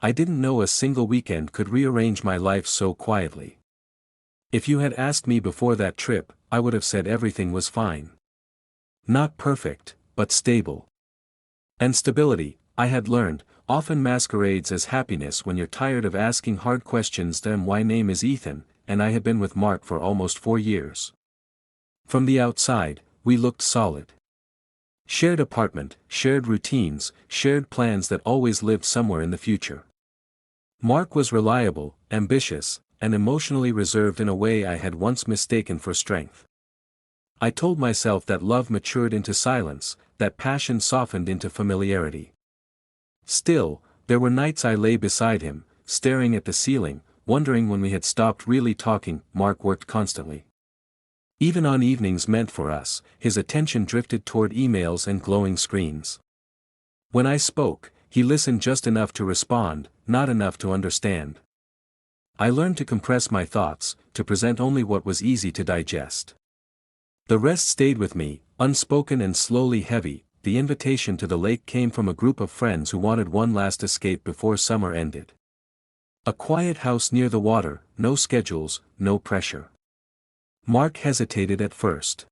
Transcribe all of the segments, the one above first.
I didn't know a single weekend could rearrange my life so quietly. If you had asked me before that trip, I would have said everything was fine. Not perfect, but stable. And stability, I had learned, often masquerades as happiness when you're tired of asking hard questions. Then my name is Ethan, and I had been with Mark for almost 4 years. From the outside, we looked solid. Shared apartment, shared routines, shared plans that always lived somewhere in the future. Mark was reliable, ambitious, and emotionally reserved in a way I had once mistaken for strength. I told myself that love matured into silence, that passion softened into familiarity. Still, there were nights I lay beside him, staring at the ceiling, wondering when we had stopped really talking. Mark worked constantly. Even on evenings meant for us, his attention drifted toward emails and glowing screens. When I spoke, he listened just enough to respond, not enough to understand. I learned to compress my thoughts, to present only what was easy to digest. The rest stayed with me, unspoken and slowly heavy. The invitation to the lake came from a group of friends who wanted one last escape before summer ended. A quiet house near the water, no schedules, no pressure. Mark hesitated at first.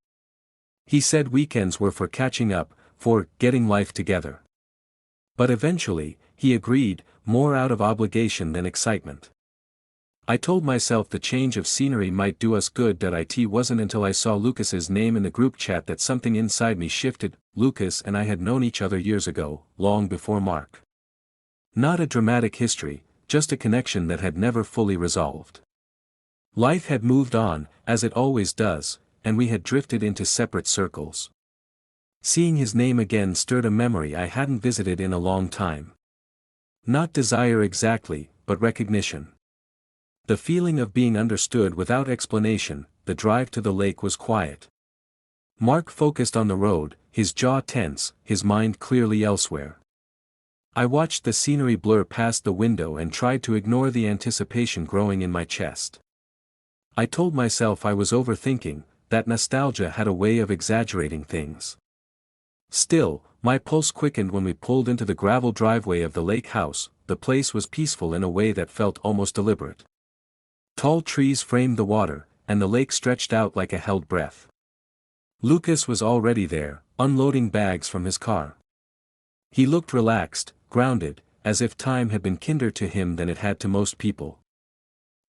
He said weekends were for catching up, for getting life together. But eventually, he agreed, more out of obligation than excitement. I told myself the change of scenery might do us good. It wasn't until I saw Lucas's name in the group chat that something inside me shifted. Lucas and I had known each other years ago, long before Mark. Not a dramatic history, just a connection that had never fully resolved. Life had moved on, as it always does, and we had drifted into separate circles. Seeing his name again stirred a memory I hadn't visited in a long time. Not desire exactly, but recognition. The feeling of being understood without explanation. The drive to the lake was quiet. Mark focused on the road, his jaw tense, his mind clearly elsewhere. I watched the scenery blur past the window and tried to ignore the anticipation growing in my chest. I told myself I was overthinking, that nostalgia had a way of exaggerating things. Still, my pulse quickened when we pulled into the gravel driveway of the lake house. The place was peaceful in a way that felt almost deliberate. Tall trees framed the water, and the lake stretched out like a held breath. Lucas was already there, unloading bags from his car. He looked relaxed, grounded, as if time had been kinder to him than it had to most people.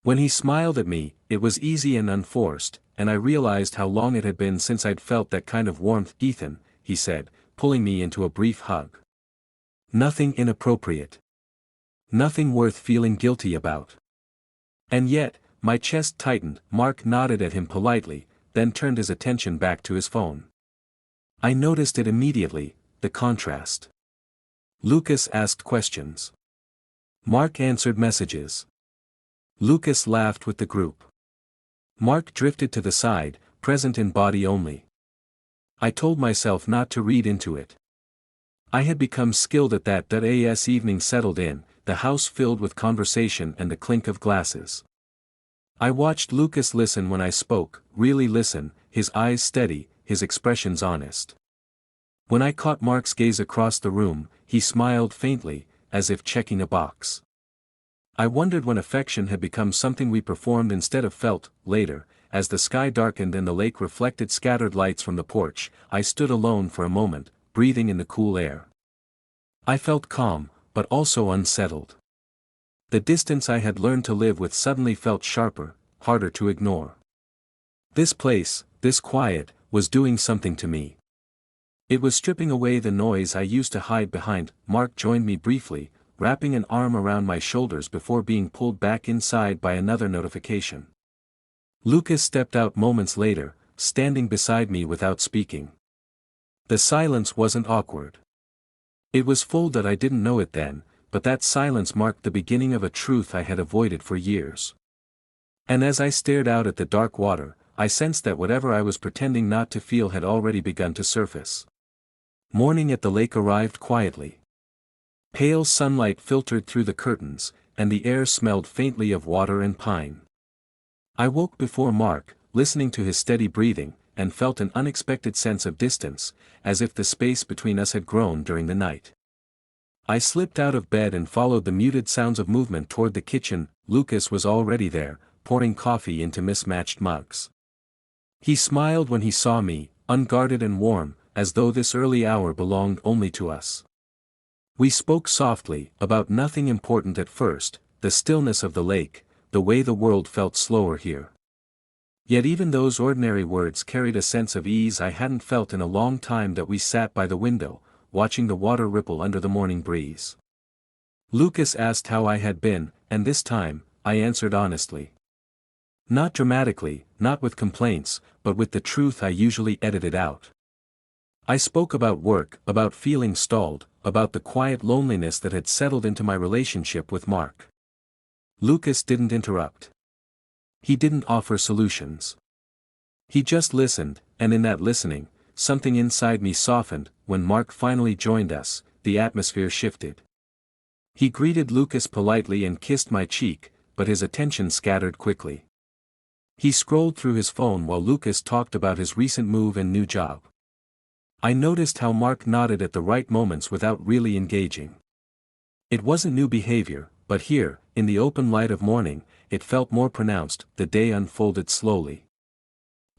When he smiled at me, it was easy and unforced, and I realized how long it had been since I'd felt that kind of warmth. "Ethan," he said, pulling me into a brief hug. "Nothing inappropriate. Nothing worth feeling guilty about." And yet, my chest tightened. Mark nodded at him politely, then turned his attention back to his phone. I noticed it immediately, the contrast. Lucas asked questions. Mark answered messages. Lucas laughed with the group. Mark drifted to the side, present in body only. I told myself not to read into it. I had become skilled at that. As evening settled in, the house filled with conversation and the clink of glasses. I watched Lucas listen when I spoke, really listen, his eyes steady, his expressions honest. When I caught Mark's gaze across the room, he smiled faintly, as if checking a box. I wondered when affection had become something we performed instead of felt. Later, as the sky darkened and the lake reflected scattered lights from the porch, I stood alone for a moment, breathing in the cool air. I felt calm, but also unsettled. The distance I had learned to live with suddenly felt sharper, harder to ignore. This place, this quiet, was doing something to me. It was stripping away the noise I used to hide behind. Mark joined me briefly, wrapping an arm around my shoulders before being pulled back inside by another notification. Lucas stepped out moments later, standing beside me without speaking. The silence wasn't awkward. It was full. I didn't know it then, but that silence marked the beginning of a truth I had avoided for years. And as I stared out at the dark water, I sensed that whatever I was pretending not to feel had already begun to surface. Morning at the lake arrived quietly. Pale sunlight filtered through the curtains, and the air smelled faintly of water and pine. I woke before Mark, listening to his steady breathing, and felt an unexpected sense of distance, as if the space between us had grown during the night. I slipped out of bed and followed the muted sounds of movement toward the kitchen. Lucas was already there, pouring coffee into mismatched mugs. He smiled when he saw me, unguarded and warm, as though this early hour belonged only to us. We spoke softly, about nothing important at first, the stillness of the lake, the way the world felt slower here. Yet even those ordinary words carried a sense of ease I hadn't felt in a long time. That we sat by the window, watching the water ripple under the morning breeze. Lucas asked how I had been, and this time, I answered honestly. Not dramatically, not with complaints, but with the truth I usually edited out. I spoke about work, about feeling stalled, about the quiet loneliness that had settled into my relationship with Mark. Lucas didn't interrupt. He didn't offer solutions. He just listened, and in that listening, something inside me softened. When Mark finally joined us, the atmosphere shifted. He greeted Lucas politely and kissed my cheek, but his attention scattered quickly. He scrolled through his phone while Lucas talked about his recent move and new job. I noticed how Mark nodded at the right moments without really engaging. It wasn't new behavior, but here, in the open light of morning, it felt more pronounced. The day unfolded slowly.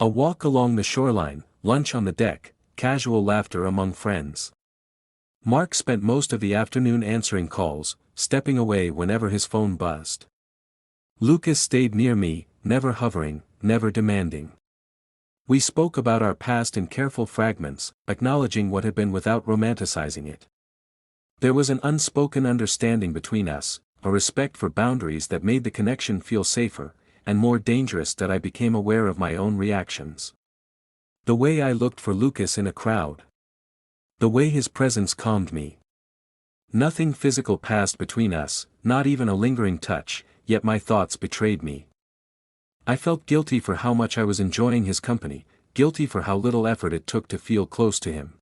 A walk along the shoreline, lunch on the deck, casual laughter among friends. Mark spent most of the afternoon answering calls, stepping away whenever his phone buzzed. Lucas stayed near me, never hovering, never demanding. We spoke about our past in careful fragments, acknowledging what had been without romanticizing it. There was an unspoken understanding between us, a respect for boundaries that made the connection feel safer, and more dangerous. That I became aware of my own reactions. The way I looked for Lucas in a crowd. The way his presence calmed me. Nothing physical passed between us, not even a lingering touch, yet my thoughts betrayed me. I felt guilty for how much I was enjoying his company, guilty for how little effort it took to feel close to him.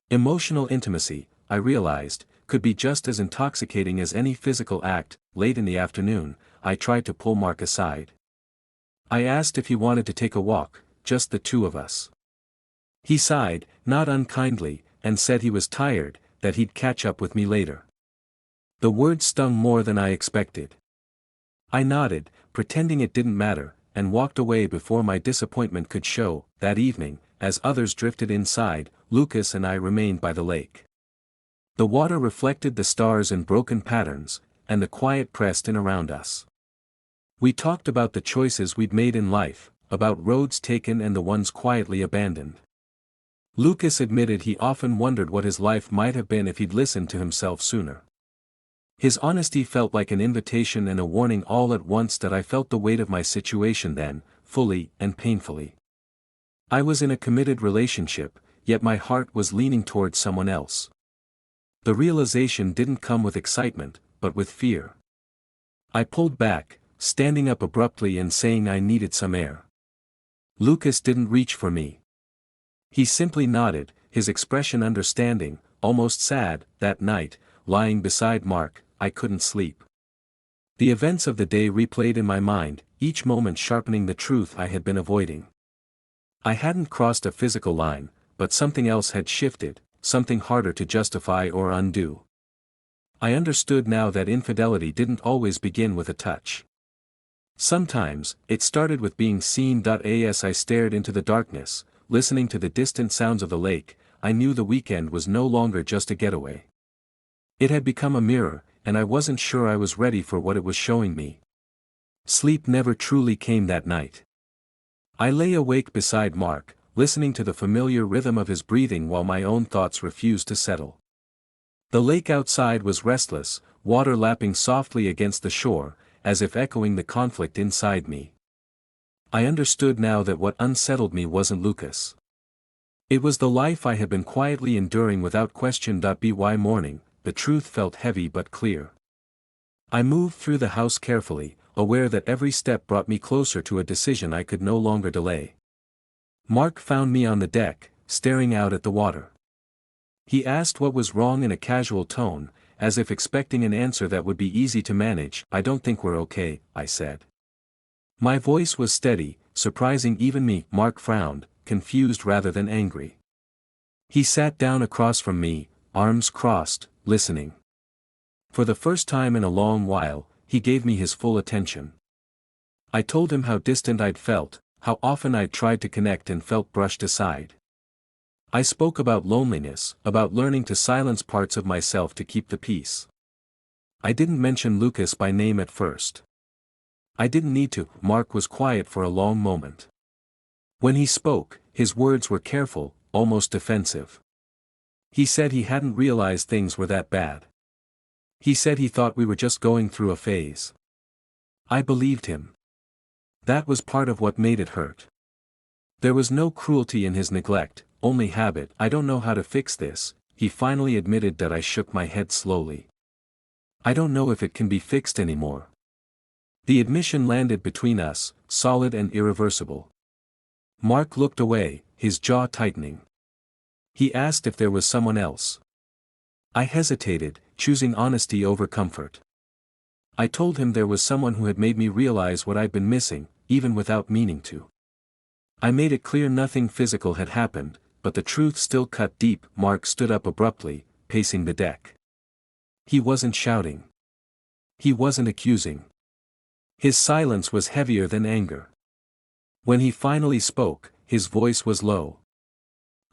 Emotional intimacy, I realized, could be just as intoxicating as any physical act. Late in the afternoon, I tried to pull Mark aside. I asked if he wanted to take a walk, just the two of us. He sighed, not unkindly, and said he was tired, that he'd catch up with me later. The words stung more than I expected. I nodded, pretending it didn't matter, and walked away before my disappointment could show. That evening, as others drifted inside, Lucas and I remained by the lake. The water reflected the stars in broken patterns, and the quiet pressed in around us. We talked about the choices we'd made in life, about roads taken and the ones quietly abandoned. Lucas admitted he often wondered what his life might have been if he'd listened to himself sooner. His honesty felt like an invitation and a warning all at once. That I felt the weight of my situation then, fully and painfully. I was in a committed relationship, yet my heart was leaning towards someone else. The realization didn't come with excitement, but with fear. I pulled back, standing up abruptly and saying I needed some air. Lucas didn't reach for me. He simply nodded, his expression understanding, almost sad. That night, lying beside Mark, I couldn't sleep. The events of the day replayed in my mind, each moment sharpening the truth I had been avoiding. I hadn't crossed a physical line, but something else had shifted, something harder to justify or undo. I understood now that infidelity didn't always begin with a touch. Sometimes, it started with being seen. As I stared into the darkness, listening to the distant sounds of the lake, I knew the weekend was no longer just a getaway. It had become a mirror, and I wasn't sure I was ready for what it was showing me. Sleep never truly came that night. I lay awake beside Mark, listening to the familiar rhythm of his breathing while my own thoughts refused to settle. The lake outside was restless, water lapping softly against the shore, as if echoing the conflict inside me. I understood now that what unsettled me wasn't Lucas. It was the life I had been quietly enduring without question. By morning, the truth felt heavy but clear. I moved through the house carefully, aware that every step brought me closer to a decision I could no longer delay. Mark found me on the deck, staring out at the water. He asked what was wrong in a casual tone, as if expecting an answer that would be easy to manage. I don't think we're okay, I said. My voice was steady, surprising even me. Mark frowned, confused rather than angry. He sat down across from me, arms crossed, listening. For the first time in a long while, he gave me his full attention. I told him how distant I'd felt, how often I'd tried to connect and felt brushed aside. I spoke about loneliness, about learning to silence parts of myself to keep the peace. I didn't mention Lucas by name at first. I didn't need to. Mark was quiet for a long moment. When he spoke, his words were careful, almost defensive. He said he hadn't realized things were that bad. He said he thought we were just going through a phase. I believed him. That was part of what made it hurt. There was no cruelty in his neglect, only habit. I don't know how to fix this, he finally admitted. That I shook my head slowly. I don't know if it can be fixed anymore. The admission landed between us, solid and irreversible. Mark looked away, his jaw tightening. He asked if there was someone else. I hesitated, choosing honesty over comfort. I told him there was someone who had made me realize what I'd been missing, even without meaning to. I made it clear nothing physical had happened, but the truth still cut deep. Mark stood up abruptly, pacing the deck. He wasn't shouting. He wasn't accusing. His silence was heavier than anger. When he finally spoke, his voice was low.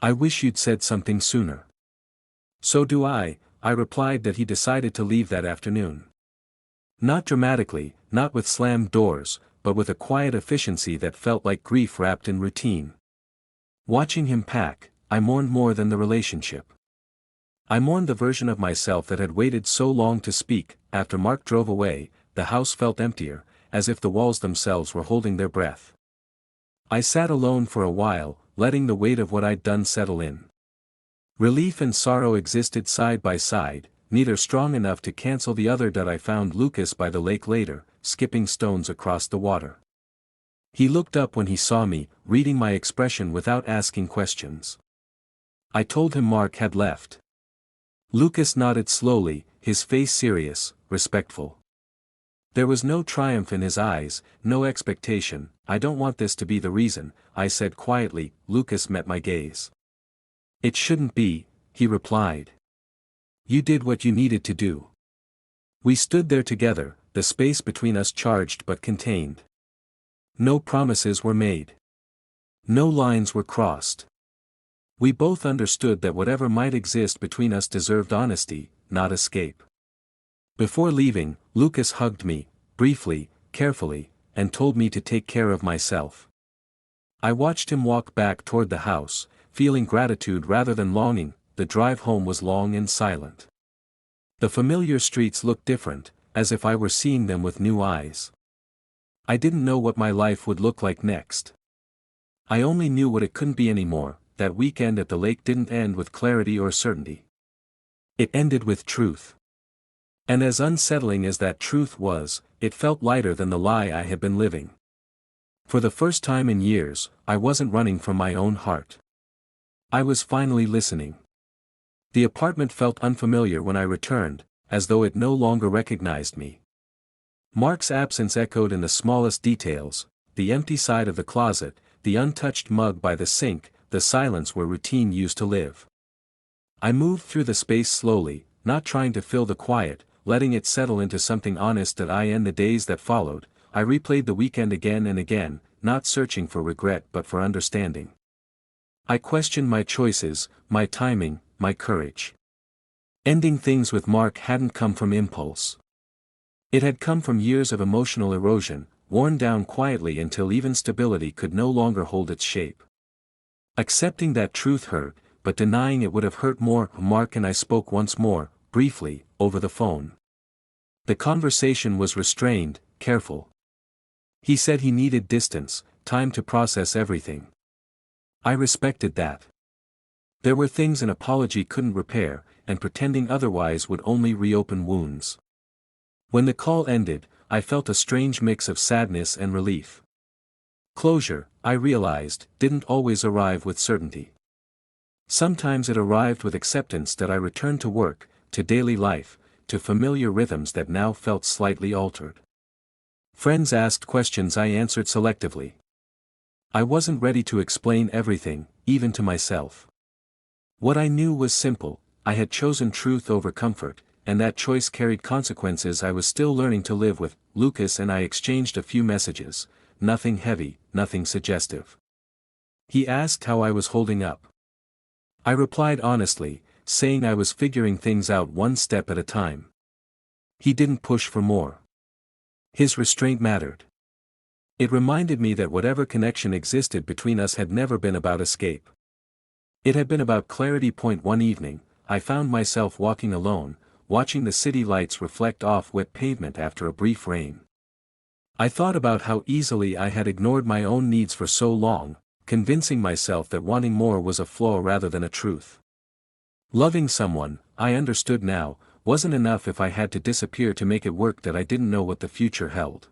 I wish you'd said something sooner. So do I replied. That he decided to leave that afternoon. Not dramatically, not with slammed doors, but with a quiet efficiency that felt like grief wrapped in routine. Watching him pack, I mourned more than the relationship. I mourned the version of myself that had waited so long to speak. After Mark drove away, the house felt emptier, as if the walls themselves were holding their breath. I sat alone for a while, letting the weight of what I'd done settle in. Relief and sorrow existed side by side, neither strong enough to cancel the other. I found Lucas by the lake later, skipping stones across the water. He looked up when he saw me, reading my expression without asking questions. I told him Mark had left. Lucas nodded slowly, his face serious, respectful. There was no triumph in his eyes, no expectation. I don't want this to be the reason, I said quietly. Lucas met my gaze. It shouldn't be, he replied. You did what you needed to do. We stood there together, the space between us charged but contained. No promises were made. No lines were crossed. We both understood that whatever might exist between us deserved honesty, not escape. Before leaving, Lucas hugged me, briefly, carefully, and told me to take care of myself. I watched him walk back toward the house, feeling gratitude rather than longing. The drive home was long and silent. The familiar streets looked different, as if I were seeing them with new eyes. I didn't know what my life would look like next. I only knew what it couldn't be anymore. That weekend at the lake didn't end with clarity or certainty. It ended with truth. And as unsettling as that truth was, it felt lighter than the lie I had been living. For the first time in years, I wasn't running from my own heart. I was finally listening. The apartment felt unfamiliar when I returned, as though it no longer recognized me. Mark's absence echoed in the smallest details: the empty side of the closet, the untouched mug by the sink, the silence where routine used to live. I moved through the space slowly, not trying to fill the quiet, letting it settle into something honest. That I and the days that followed, I replayed the weekend again and again, not searching for regret but for understanding. I questioned my choices, my timing, my courage. Ending things with Mark hadn't come from impulse. It had come from years of emotional erosion, worn down quietly until even stability could no longer hold its shape. Accepting that truth hurt, but denying it would have hurt more. Mark and I spoke once more, briefly, over the phone. The conversation was restrained, careful. He said he needed distance, time to process everything. I respected that. There were things an apology couldn't repair, and pretending otherwise would only reopen wounds. When the call ended, I felt a strange mix of sadness and relief. Closure, I realized, didn't always arrive with certainty. Sometimes it arrived with acceptance that I returned to work, to daily life, to familiar rhythms that now felt slightly altered. Friends asked questions I answered selectively. I wasn't ready to explain everything, even to myself. What I knew was simple: I had chosen truth over comfort, and that choice carried consequences I was still learning to live with. Lucas and I exchanged a few messages, nothing heavy, nothing suggestive. He asked how I was holding up. I replied honestly, saying I was figuring things out one step at a time. He didn't push for more. His restraint mattered. It reminded me that whatever connection existed between us had never been about escape. It had been about clarity. One evening, I found myself walking alone, watching the city lights reflect off wet pavement after a brief rain. I thought about how easily I had ignored my own needs for so long, convincing myself that wanting more was a flaw rather than a truth. Loving someone, I understood now, wasn't enough if I had to disappear to make it work. That I didn't know what the future held.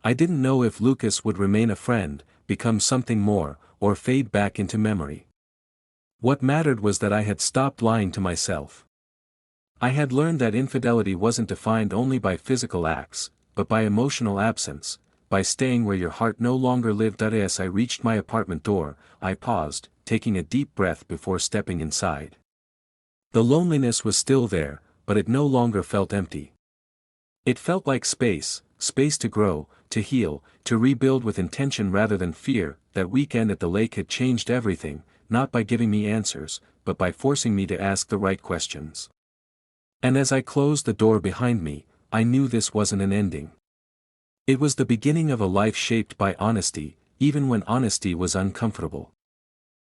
I didn't know if Lucas would remain a friend, become something more, or fade back into memory. What mattered was that I had stopped lying to myself. I had learned that infidelity wasn't defined only by physical acts, but by emotional absence, by staying where your heart no longer lived. As I reached my apartment door, I paused, taking a deep breath before stepping inside. The loneliness was still there, but it no longer felt empty. It felt like space to grow, to heal, to rebuild with intention rather than fear. That weekend at the lake had changed everything, not by giving me answers, but by forcing me to ask the right questions. And as I closed the door behind me, I knew this wasn't an ending. It was the beginning of a life shaped by honesty, even when honesty was uncomfortable.